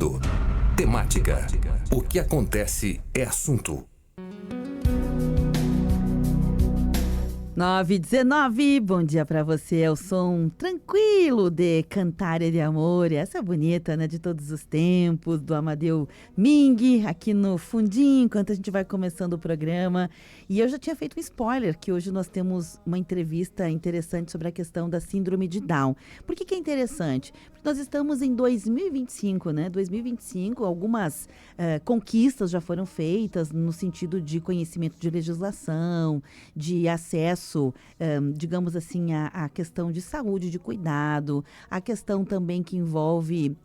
ouvindo Temática. O que acontece é assunto. 9h19, bom dia pra você. É o som tranquilo de Cantária de Amor. Essa é bonita, né? De todos os tempos, do Amadeu Ming, aqui no fundinho, enquanto a gente vai começando o programa. E eu já tinha feito um spoiler, que hoje nós temos uma entrevista interessante sobre a questão da síndrome de Down. Por que é interessante? Porque nós estamos em 2025, né? 2025, algumas conquistas já foram feitas no sentido de conhecimento de legislação, de acesso, digamos assim, a questão de saúde, de cuidado, a questão também que envolve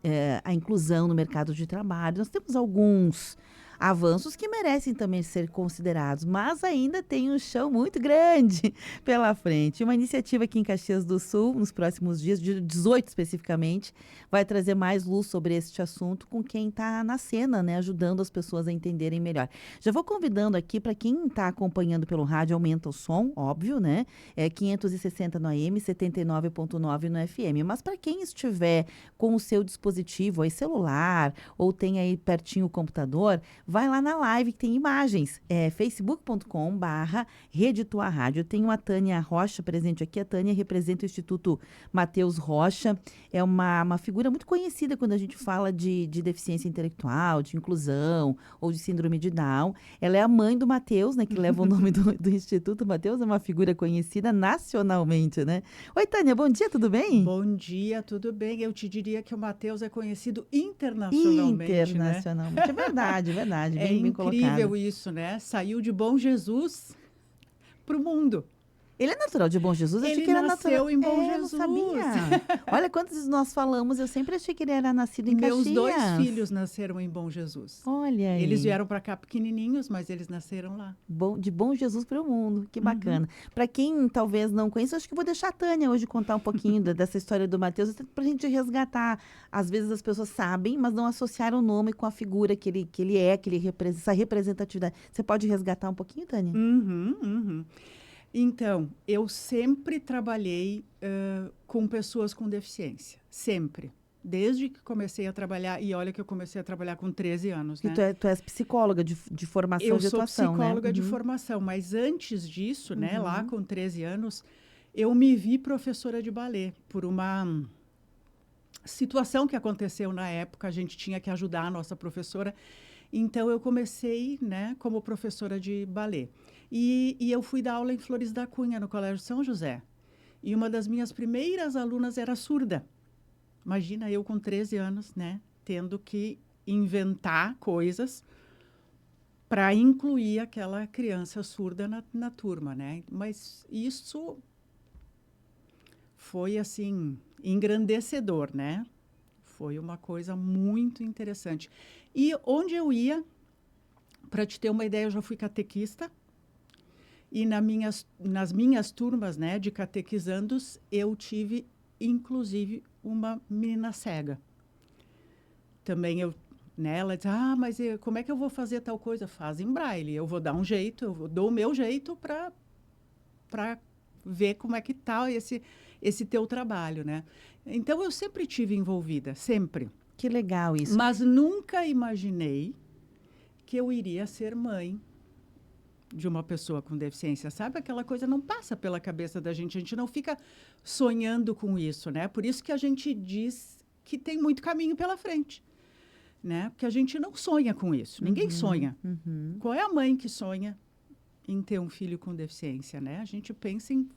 a inclusão no mercado de trabalho. Nós temos alguns avanços que merecem também ser considerados, mas ainda tem um chão muito grande pela frente. Uma iniciativa aqui em Caxias do Sul, nos próximos dias, de 18 especificamente, vai trazer mais luz sobre este assunto com quem está na cena, né, ajudando as pessoas a entenderem melhor. Já vou convidando aqui para quem está acompanhando pelo rádio, aumenta o som, óbvio, né? É 560 no AM, 79.9 no FM. Mas para quem estiver com o seu dispositivo aí, celular, ou tem aí pertinho o computador, vai lá na live que tem imagens, facebook.com/Rede Tua Rádio. Eu tenho a Tânia Rocha presente aqui. A Tânia representa o Instituto Mateus Rocha. É uma figura muito conhecida quando a gente fala de deficiência intelectual, de inclusão ou de síndrome de Down. Ela é a mãe do Mateus, né, que leva o nome do Instituto Mateus. É uma figura conhecida nacionalmente, né? Oi, Tânia, bom dia, tudo bem? Bom dia, tudo bem? Eu te diria que o Mateus é conhecido internacionalmente, internacionalmente, né? É verdade, verdade. É bem incrível colocado. isso, né? Saiu de Bom Jesus para o mundo. Ele é natural de Bom Jesus? Eu achei Ele que era nasceu natural. em Bom Não Jesus. sabia. Olha quantos nós falamos, eu sempre achei que ele era nascido em Meus Caxias. 2 filhos nasceram em Bom Jesus. Olha aí. Eles vieram para cá pequenininhos, mas eles nasceram lá. De Bom Jesus para o mundo, que bacana. Para quem talvez não conheça, acho que vou deixar a Tânia hoje contar um pouquinho dessa história do Mateus, para a gente resgatar. Às vezes as pessoas sabem, mas não associaram o nome com a figura que ele é, que ele representa, essa representatividade. Você pode resgatar um pouquinho, Tânia? Então, eu sempre trabalhei com pessoas com deficiência, sempre. Desde que comecei a trabalhar, e olha que eu comecei a trabalhar com 13 anos, né? E tu és psicóloga de formação, de atuação, né? Eu sou psicóloga de formação, mas antes disso, né, lá com 13 anos, eu me vi professora de balé por uma situação que aconteceu na época, a gente tinha que ajudar a nossa professora. Então, eu comecei, né, como professora de balé. E eu fui dar aula em Flores da Cunha, no Colégio São José. E uma das minhas primeiras alunas era surda. Imagina eu com 13 anos, né, tendo que inventar coisas para incluir aquela criança surda na turma, né? Mas isso foi, assim, engrandecedor, né? Foi uma coisa muito interessante. E onde eu ia, para te ter uma ideia, eu já fui catequista. E nas minhas turmas, né, de catequizandos, eu tive, inclusive, uma menina cega. Também ela diz, mas como é que eu vou fazer tal coisa? Faz em braille. Eu vou dar um jeito, dou o meu jeito para ver como é que está esse teu trabalho, né? Então, eu sempre tive envolvida, sempre. Que legal isso. Mas nunca imaginei que eu iria ser mãe de uma pessoa com deficiência, sabe? Aquela coisa não passa pela cabeça da gente, a gente não fica sonhando com isso, né? Por isso que a gente diz que tem muito caminho pela frente, né? Porque a gente não sonha com isso, ninguém sonha. Qual é a mãe que sonha em ter um filho com deficiência, né? A gente pensa em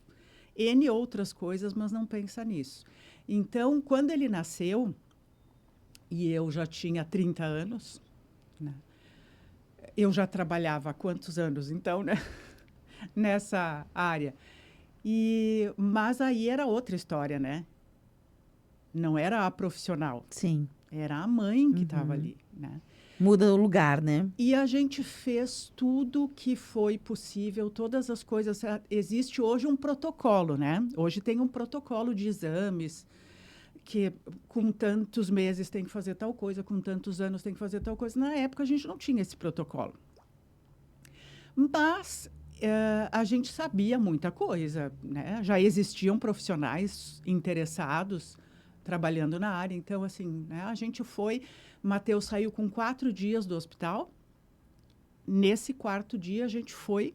N outras coisas, mas não pensa nisso. Então, quando ele nasceu, e eu já tinha 30 anos, né? Eu já trabalhava há quantos anos, então, né? Nessa área. Mas aí era outra história, né? Não era a profissional. Sim. Era a mãe que estava ali, né? Muda o lugar, né? E a gente fez tudo que foi possível, todas as coisas. Existe hoje um protocolo, né? Hoje tem um protocolo de exames, que com tantos meses tem que fazer tal coisa, com tantos anos tem que fazer tal coisa. Na época, a gente não tinha esse protocolo. Mas a gente sabia muita coisa, né? Já existiam profissionais interessados, trabalhando na área. Então, assim, né, a gente foi... Matheus saiu com 4 dias do hospital. Nesse 4º dia, a gente foi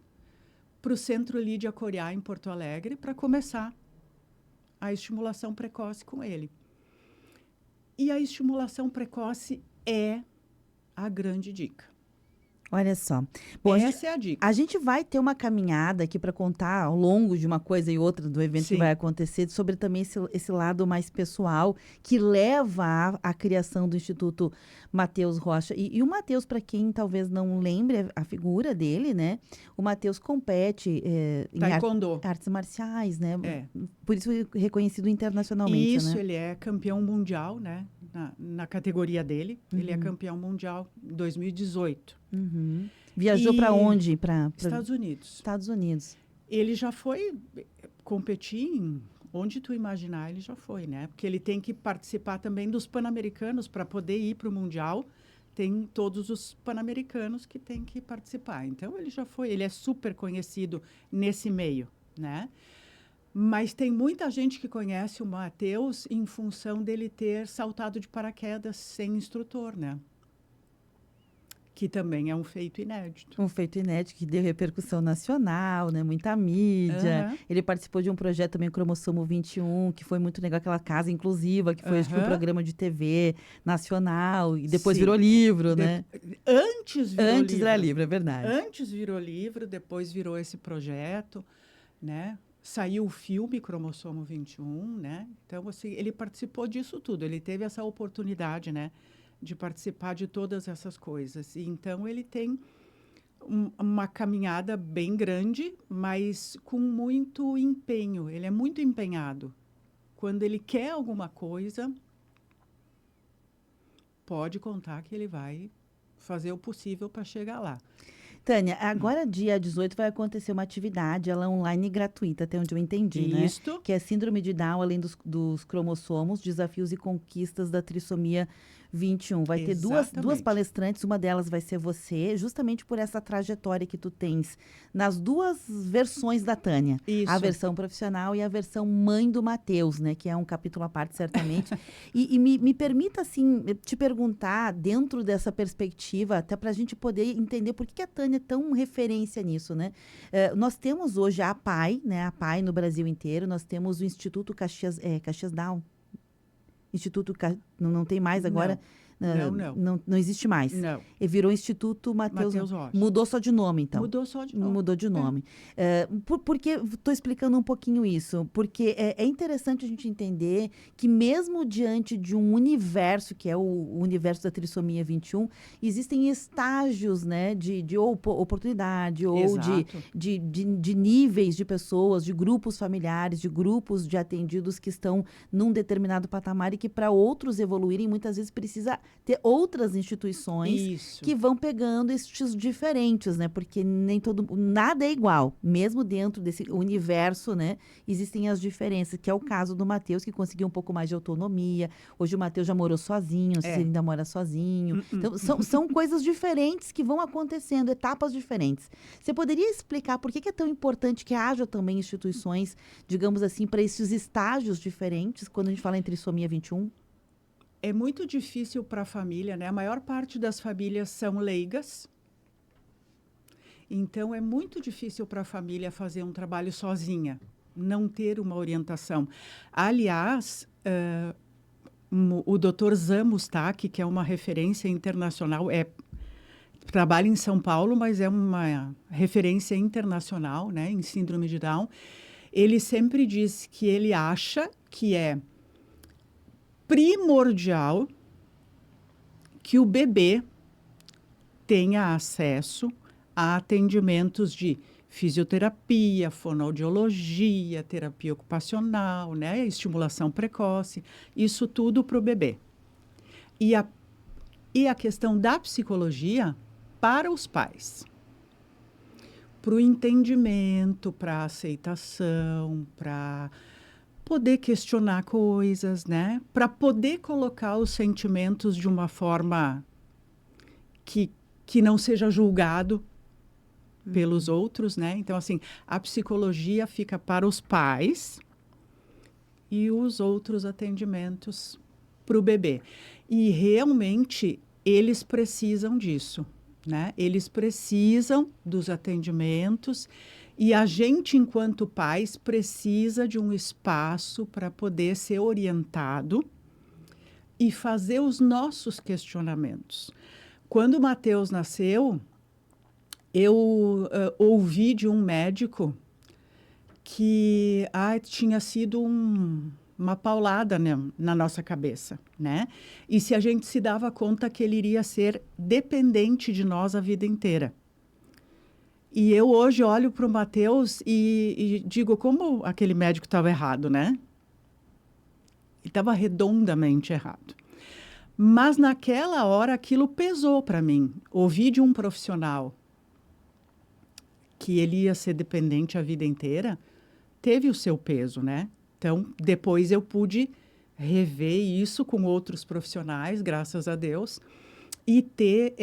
para o Centro Lídia Coriá, em Porto Alegre, para começar a estimulação precoce com ele. E a estimulação precoce é a grande dica. Olha só. Bom, Essa é a dica. A gente vai ter uma caminhada aqui para contar ao longo de uma coisa e outra do evento que vai acontecer, sobre também esse lado mais pessoal que leva à criação do Instituto Matheus Rocha. E o Matheus, para quem talvez não lembre a figura dele, né? O Matheus compete em artes marciais, né? Por isso reconhecido internacionalmente, Isso, né? ele é campeão mundial, né? Na categoria dele. Ele é campeão mundial em 2018. Viajou para onde? Para Estados Unidos. Estados Unidos. Ele já foi competir em onde tu imaginar, ele já foi, né? Porque ele tem que participar também dos Pan-Americanos para poder ir para o Mundial. Tem todos os Pan-Americanos que tem que participar. Então, ele já foi. Ele é super conhecido nesse meio, né? Mas tem muita gente que conhece o Matheus em função dele ter saltado de paraquedas sem instrutor, né? Que também é um feito inédito. Um feito inédito que deu repercussão nacional, né? Muita mídia. Ele participou de um projeto também, Cromossomo 21, que foi muito legal, aquela casa inclusiva, que foi acho que um programa de TV nacional, e depois virou livro, né? Antes era livro, é verdade. Antes virou livro, depois virou esse projeto, né? Saiu o filme Cromossomo 21, né? Então, assim, ele participou disso tudo. Ele teve essa oportunidade, né? De participar de todas essas coisas. E, então, ele tem uma caminhada bem grande, mas com muito empenho. Ele é muito empenhado. Quando ele quer alguma coisa, pode contar que ele vai fazer o possível para chegar lá. Tânia, agora dia 18 vai acontecer uma atividade, ela é online gratuita, até onde eu entendi, né? Que é Síndrome de Down, além dos cromossomos, desafios e conquistas da trissomia 21. Vai ter duas palestrantes, uma delas vai ser você, justamente por essa trajetória que tu tens nas duas versões da Tânia. Isso. A versão profissional e a versão mãe do Matheus, né? Que é um capítulo à parte, certamente. E me permita, assim, te perguntar, dentro dessa perspectiva, até para a gente poder entender por que a Tânia é tão referência nisso, né? Nós temos hoje a PAI, né? A PAI no Brasil inteiro, nós temos o Instituto Caxias Down. Instituto, não tem mais agora? Não existe mais. Não. E virou Instituto Matheus Rocha. Mudou só de nome, então. Mudou só de nome. Mudou de nome. Por que estou explicando um pouquinho isso? Porque é interessante a gente entender que mesmo diante de um universo, que é o universo da trissomia 21, existem estágios, né, de oportunidade, ou de níveis de pessoas, de grupos familiares, de grupos de atendidos que estão num determinado patamar e que para outros evoluírem, muitas vezes precisa ter outras instituições que vão pegando estes diferentes, né? Porque nada é igual. Mesmo dentro desse universo, né? Existem as diferenças, que é o caso do Matheus, que conseguiu um pouco mais de autonomia. Hoje o Matheus já morou sozinho, se ele ainda mora sozinho. Então, são coisas diferentes que vão acontecendo, etapas diferentes. Você poderia explicar por que é tão importante que haja também instituições, digamos assim, para esses estágios diferentes, quando a gente fala em trissomia 21? É muito difícil para a família, né? A maior parte das famílias são leigas. Então, é muito difícil para a família fazer um trabalho sozinha, não ter uma orientação. Aliás, o Dr. Zan Mustak, que é uma referência internacional, trabalha em São Paulo, mas é uma referência internacional, né, em síndrome de Down. Ele sempre diz que ele acha que é primordial que o bebê tenha acesso a atendimentos de fisioterapia, fonoaudiologia, terapia ocupacional, né, estimulação precoce, isso tudo para o bebê. E a questão da psicologia para os pais, para o entendimento, para a aceitação, para poder questionar coisas, né? Para poder colocar os sentimentos de uma forma que não seja julgado pelos outros, né? Então, assim, a psicologia fica para os pais e os outros atendimentos para o bebê. E realmente eles precisam disso, né? Eles precisam dos atendimentos e a gente, enquanto pais, precisa de um espaço para poder ser orientado e fazer os nossos questionamentos. Quando o Matheus nasceu, eu ouvi de um médico que tinha sido uma paulada, né, na nossa cabeça, né? E se a gente se dava conta que ele iria ser dependente de nós a vida inteira. E eu hoje olho para o Matheus e digo como aquele médico estava errado, né? Ele estava redondamente errado. Mas naquela hora aquilo pesou para mim. Ouvi de um profissional que ele ia ser dependente a vida inteira, teve o seu peso, né? Então, depois eu pude rever isso com outros profissionais, graças a Deus, e ter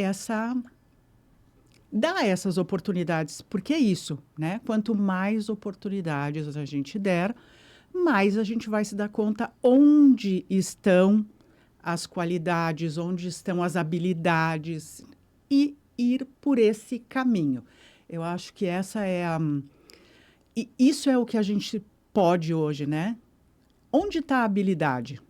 dar essas oportunidades, porque é isso, né? Quanto mais oportunidades a gente der, mais a gente vai se dar conta onde estão as qualidades, onde estão as habilidades e ir por esse caminho. Eu acho que essa é e isso é o que a gente pode hoje, né? Onde está a habilidade?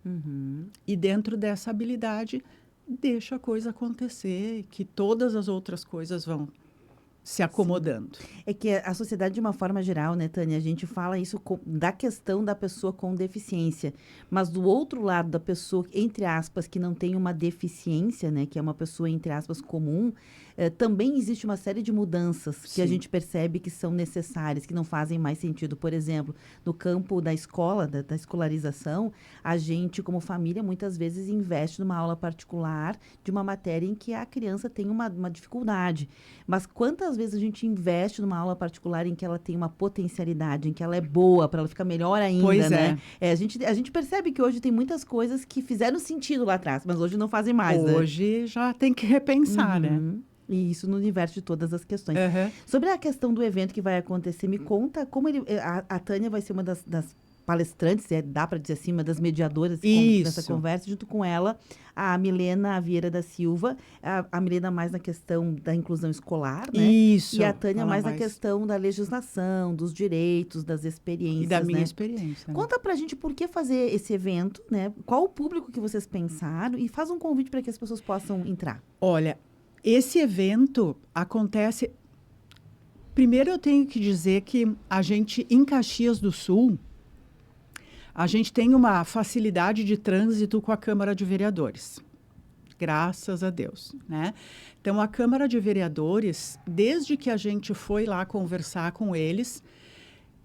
Uhum. E dentro dessa habilidade, deixa a coisa acontecer, que todas as outras coisas vão se acomodando. É que a sociedade, de uma forma geral, né, Tânia, a gente fala isso da questão da pessoa com deficiência, mas do outro lado da pessoa, entre aspas, que não tem uma deficiência, né, que é uma pessoa, entre aspas, comum, também existe uma série de mudanças que a gente percebe que são necessárias, que não fazem mais sentido. Por exemplo, no campo da escola, da escolarização, a gente, como família, muitas vezes investe numa aula particular de uma matéria em que a criança tem uma dificuldade. Mas quantas vezes a gente investe numa aula particular em que ela tem uma potencialidade, em que ela é boa, para ela ficar melhor ainda, pois né? A gente percebe que hoje tem muitas coisas que fizeram sentido lá atrás, mas hoje não fazem mais, Hoje já tem que repensar, né? E isso no universo de todas as questões. Uhum. Sobre a questão do evento que vai acontecer, me conta como a Tânia vai ser uma das palestrantes, dá para dizer assim, uma das mediadoras dessa conversa, junto com ela, a Milena Vieira da Silva, a Milena mais na questão da inclusão escolar, né? Isso. E a Tânia mais na questão da legislação, dos direitos, das experiências, e da minha né? experiência. Né? Conta pra gente por que fazer esse evento, né? Qual o público que vocês pensaram e faz um convite para que as pessoas possam entrar. Olha, esse evento acontece... Primeiro eu tenho que dizer que a gente, em Caxias do Sul, a gente tem uma facilidade de trânsito com a Câmara de Vereadores. Graças a Deus, né? Então, a Câmara de Vereadores, desde que a gente foi lá conversar com eles,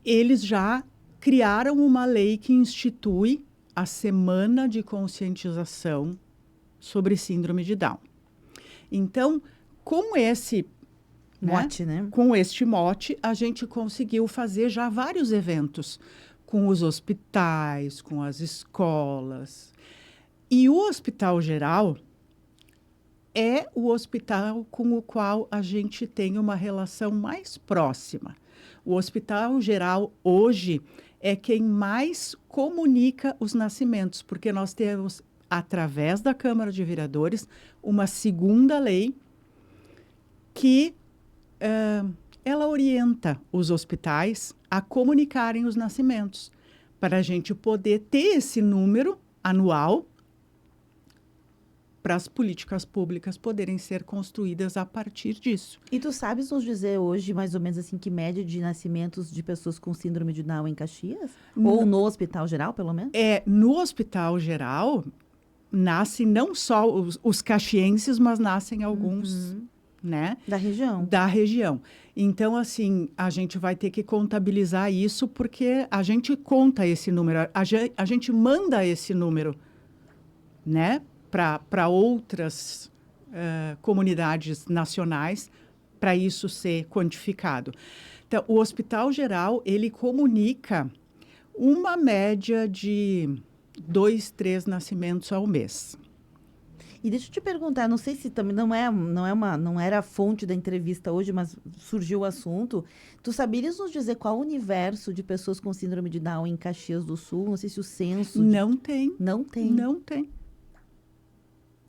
eles já criaram uma lei que institui a Semana de Conscientização sobre Síndrome de Down. Então, com esse mote, né? Com este mote, a gente conseguiu fazer já vários eventos com os hospitais, com as escolas. E o Hospital Geral é o hospital com o qual a gente tem uma relação mais próxima. O Hospital Geral, hoje, é quem mais comunica os nascimentos, porque nós temos, através da Câmara de Vereadores, uma segunda lei que ela orienta os hospitais a comunicarem os nascimentos, para a gente poder ter esse número anual para as políticas públicas poderem ser construídas a partir disso. E tu sabes nos dizer hoje, mais ou menos assim, que média de nascimentos de pessoas com síndrome de Down em Caxias? Ou no Hospital Geral, pelo menos? No Hospital Geral, nascem não só os caxienses, mas nascem alguns... Né? Da região. Da região. Então, assim, a gente vai ter que contabilizar isso, porque a gente conta esse número, a gente manda esse número, né, para outras comunidades nacionais, para isso ser quantificado. Então, o Hospital Geral, ele comunica uma média de 2, 3 nascimentos ao mês. E deixa eu te perguntar, não sei se também não era a fonte da entrevista hoje, mas surgiu o assunto. Tu saberias nos dizer qual o universo de pessoas com síndrome de Down em Caxias do Sul? Não sei se o censo... Não tem. Não tem. Não tem.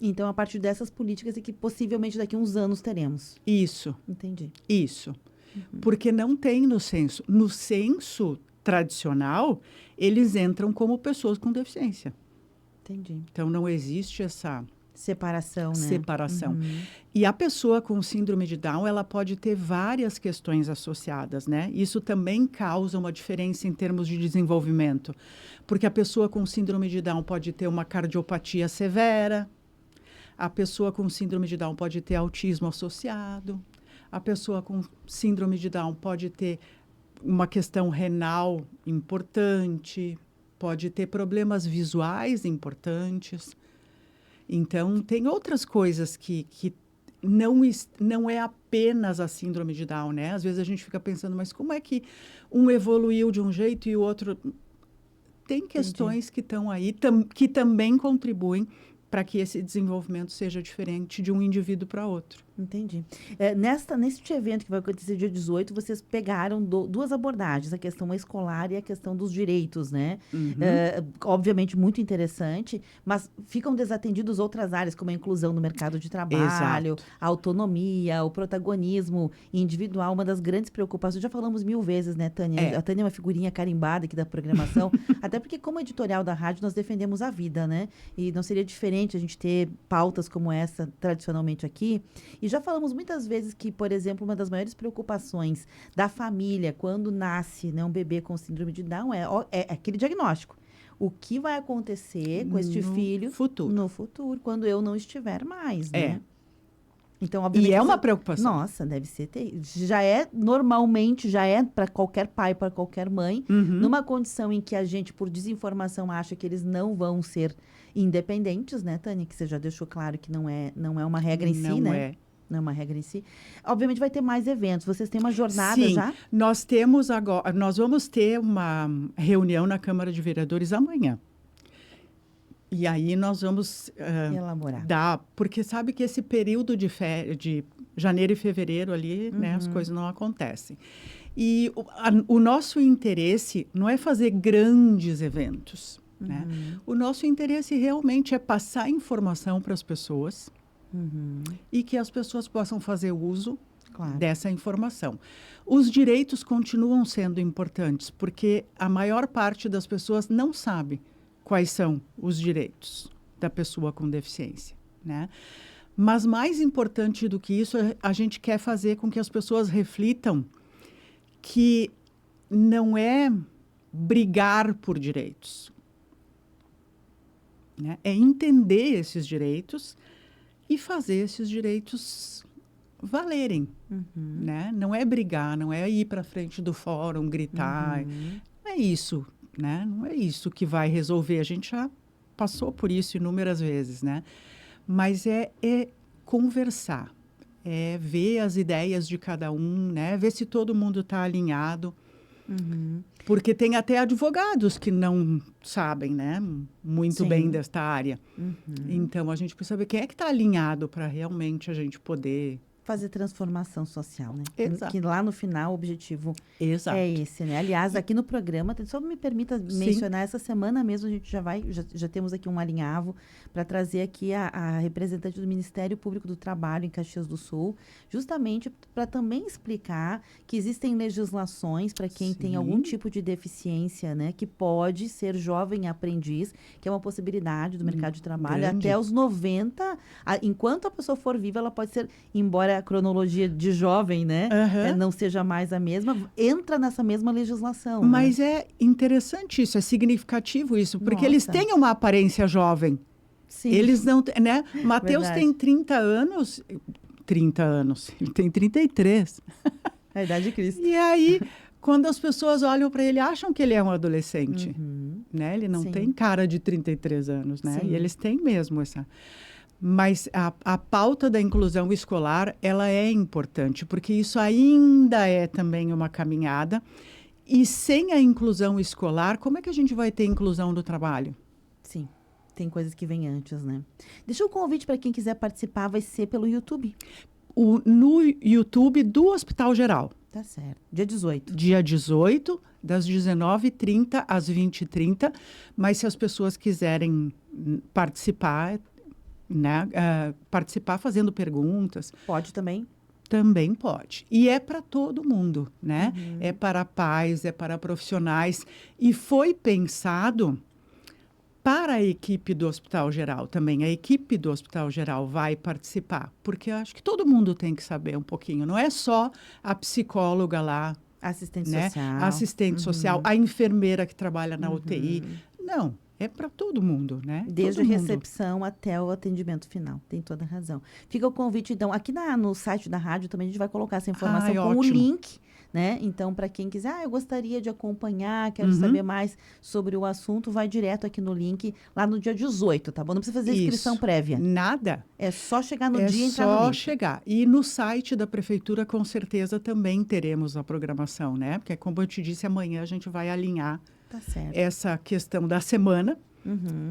Então, a partir dessas políticas é que possivelmente daqui a uns anos teremos. Isso. Entendi. Isso. Porque não tem no censo. No censo tradicional, eles entram como pessoas com deficiência. Entendi. Então, não existe essa separação, né? Separação. E a pessoa com síndrome de Down, ela pode ter várias questões associadas, né? Isso também causa uma diferença em termos de desenvolvimento. Porque a pessoa com síndrome de Down pode ter uma cardiopatia severa, a pessoa com síndrome de Down pode ter autismo associado, a pessoa com síndrome de Down pode ter uma questão renal importante, pode ter problemas visuais importantes. Então, tem outras coisas que não é apenas a síndrome de Down, né? Às vezes a gente fica pensando, mas como é que um evoluiu de um jeito e o outro... Tem questões que estão aí, que também contribuem para que esse desenvolvimento seja diferente de um indivíduo para outro. Entendi. Neste evento que vai acontecer dia 18, vocês pegaram duas abordagens, a questão escolar e a questão dos direitos, né? Obviamente muito interessante, mas ficam desatendidos outras áreas, como a inclusão no mercado de trabalho, a autonomia, o protagonismo individual, uma das grandes preocupações. Já falamos 1000 vezes, né, Tânia? A Tânia é uma figurinha carimbada aqui da programação, até porque como editorial da rádio nós defendemos a vida, né? E não seria diferente a gente ter pautas como essa tradicionalmente aqui. E já falamos muitas vezes que, por exemplo, uma das maiores preocupações da família quando nasce, né, um bebê com síndrome de Down é aquele diagnóstico. O que vai acontecer com este filho no futuro, quando eu não estiver mais, né? Então, obviamente, e é uma preocupação. Nossa, deve ser normalmente para qualquer pai, para qualquer mãe, numa condição em que a gente, por desinformação, acha que eles não vão ser independentes, né, Tânia? Que você já deixou claro que não é uma regra em si, né? Não é uma regra em si. Obviamente vai ter mais eventos. Vocês têm uma jornada já? Nós vamos ter uma reunião na Câmara de Vereadores amanhã. E aí nós vamos elaborar. Porque sabe que esse período de janeiro e fevereiro ali, né, as coisas não acontecem. E o nosso interesse não é fazer grandes eventos, né? O nosso interesse realmente é passar informação para as pessoas e que as pessoas possam fazer uso dessa informação. Os direitos continuam sendo importantes, porque a maior parte das pessoas não sabe quais são os direitos da pessoa com deficiência, né? Mas mais importante do que isso, a gente quer fazer com que as pessoas reflitam que não é brigar por direitos, né? É entender esses direitos e fazer esses direitos valerem, né? Não é brigar, não é ir para frente do fórum, gritar, não é isso, né? Não é isso que vai resolver. A gente já passou por isso inúmeras vezes, né? Mas é conversar, é ver as ideias de cada um, né? Ver se todo mundo está alinhado. Porque tem até advogados que não sabem, né, muito bem desta área. Então, a gente precisa saber quem é que está alinhado para realmente a gente poder... fazer transformação social, né? Exato. Que lá no final o objetivo é esse, né? Aliás, aqui no programa, só me permita mencionar, essa semana mesmo a gente já temos aqui um alinhavo para trazer aqui a representante do Ministério Público do Trabalho em Caxias do Sul, justamente para também explicar que existem legislações para quem tem algum tipo de deficiência, né? Que pode ser jovem aprendiz, que é uma possibilidade do mercado de trabalho, até os 90, enquanto a pessoa for viva, ela pode ser, embora a cronologia de jovem, né, não seja mais a mesma, entra nessa mesma legislação. Mas né? é interessante isso, é significativo isso, porque eles têm uma aparência jovem. Sim. Eles não, né? Matheus tem 30 anos, ele tem 33. A idade de Cristo. E aí, quando as pessoas olham para ele, acham que ele é um adolescente, né? Ele não tem cara de 33 anos, né? E eles têm mesmo essa... Mas a pauta da inclusão escolar, ela é importante, porque isso ainda é também uma caminhada. E sem a inclusão escolar, como é que a gente vai ter inclusão do trabalho? Sim. tem coisas que vêm antes, né? Deixa o convite para quem quiser participar, vai ser pelo YouTube. No YouTube do Hospital Geral. Tá certo. Dia 18. Dia 18, das 19h30 às 20h30. Mas se as pessoas quiserem participar, né, participar fazendo perguntas, Pode também? também pode. E é para todo mundo, né? É para pais, é para profissionais. E foi pensado para a equipe do Hospital Geral também. A equipe do Hospital Geral vai participar, porque eu acho que todo mundo tem que saber um pouquinho. Não é só a psicóloga lá, Assistente né? social. A assistente social, a enfermeira que trabalha na UTI. Não, é para todo mundo, né? Desde a Todo mundo. recepção até o atendimento final. Tem toda a razão. Fica o convite, então. Aqui no site da rádio também a gente vai colocar essa informação com o ótimo. link, né? Então, para quem quiser, eu gostaria de acompanhar, quero saber mais sobre o assunto, vai direto aqui no link, lá no dia 18, tá bom? Não precisa fazer inscrição Isso. prévia. Nada. É só chegar no É dia e entrar no só link. chegar. E no site da prefeitura, com certeza, também teremos a programação, né? Porque, como eu te disse, amanhã a gente vai alinhar Tá certo. essa questão da semana,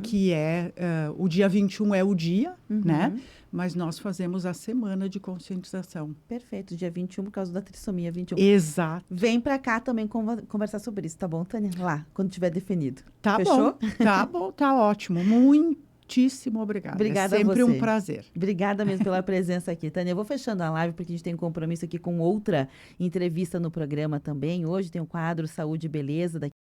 que é o dia 21 é o dia, né? Mas nós fazemos a semana de conscientização. Perfeito. Dia 21, por causa da trissomia 21. Exato. Vem pra cá também conversar sobre isso, tá bom, Tânia? Lá, quando tiver definido. Tá Fechou? bom, tá ótimo. Muitíssimo obrigada. Obrigada a É sempre você. um prazer. Obrigada mesmo pela presença aqui, Tânia. Eu vou fechando a live porque a gente tem um compromisso aqui com outra entrevista no programa também. Hoje tem o quadro Saúde e Beleza.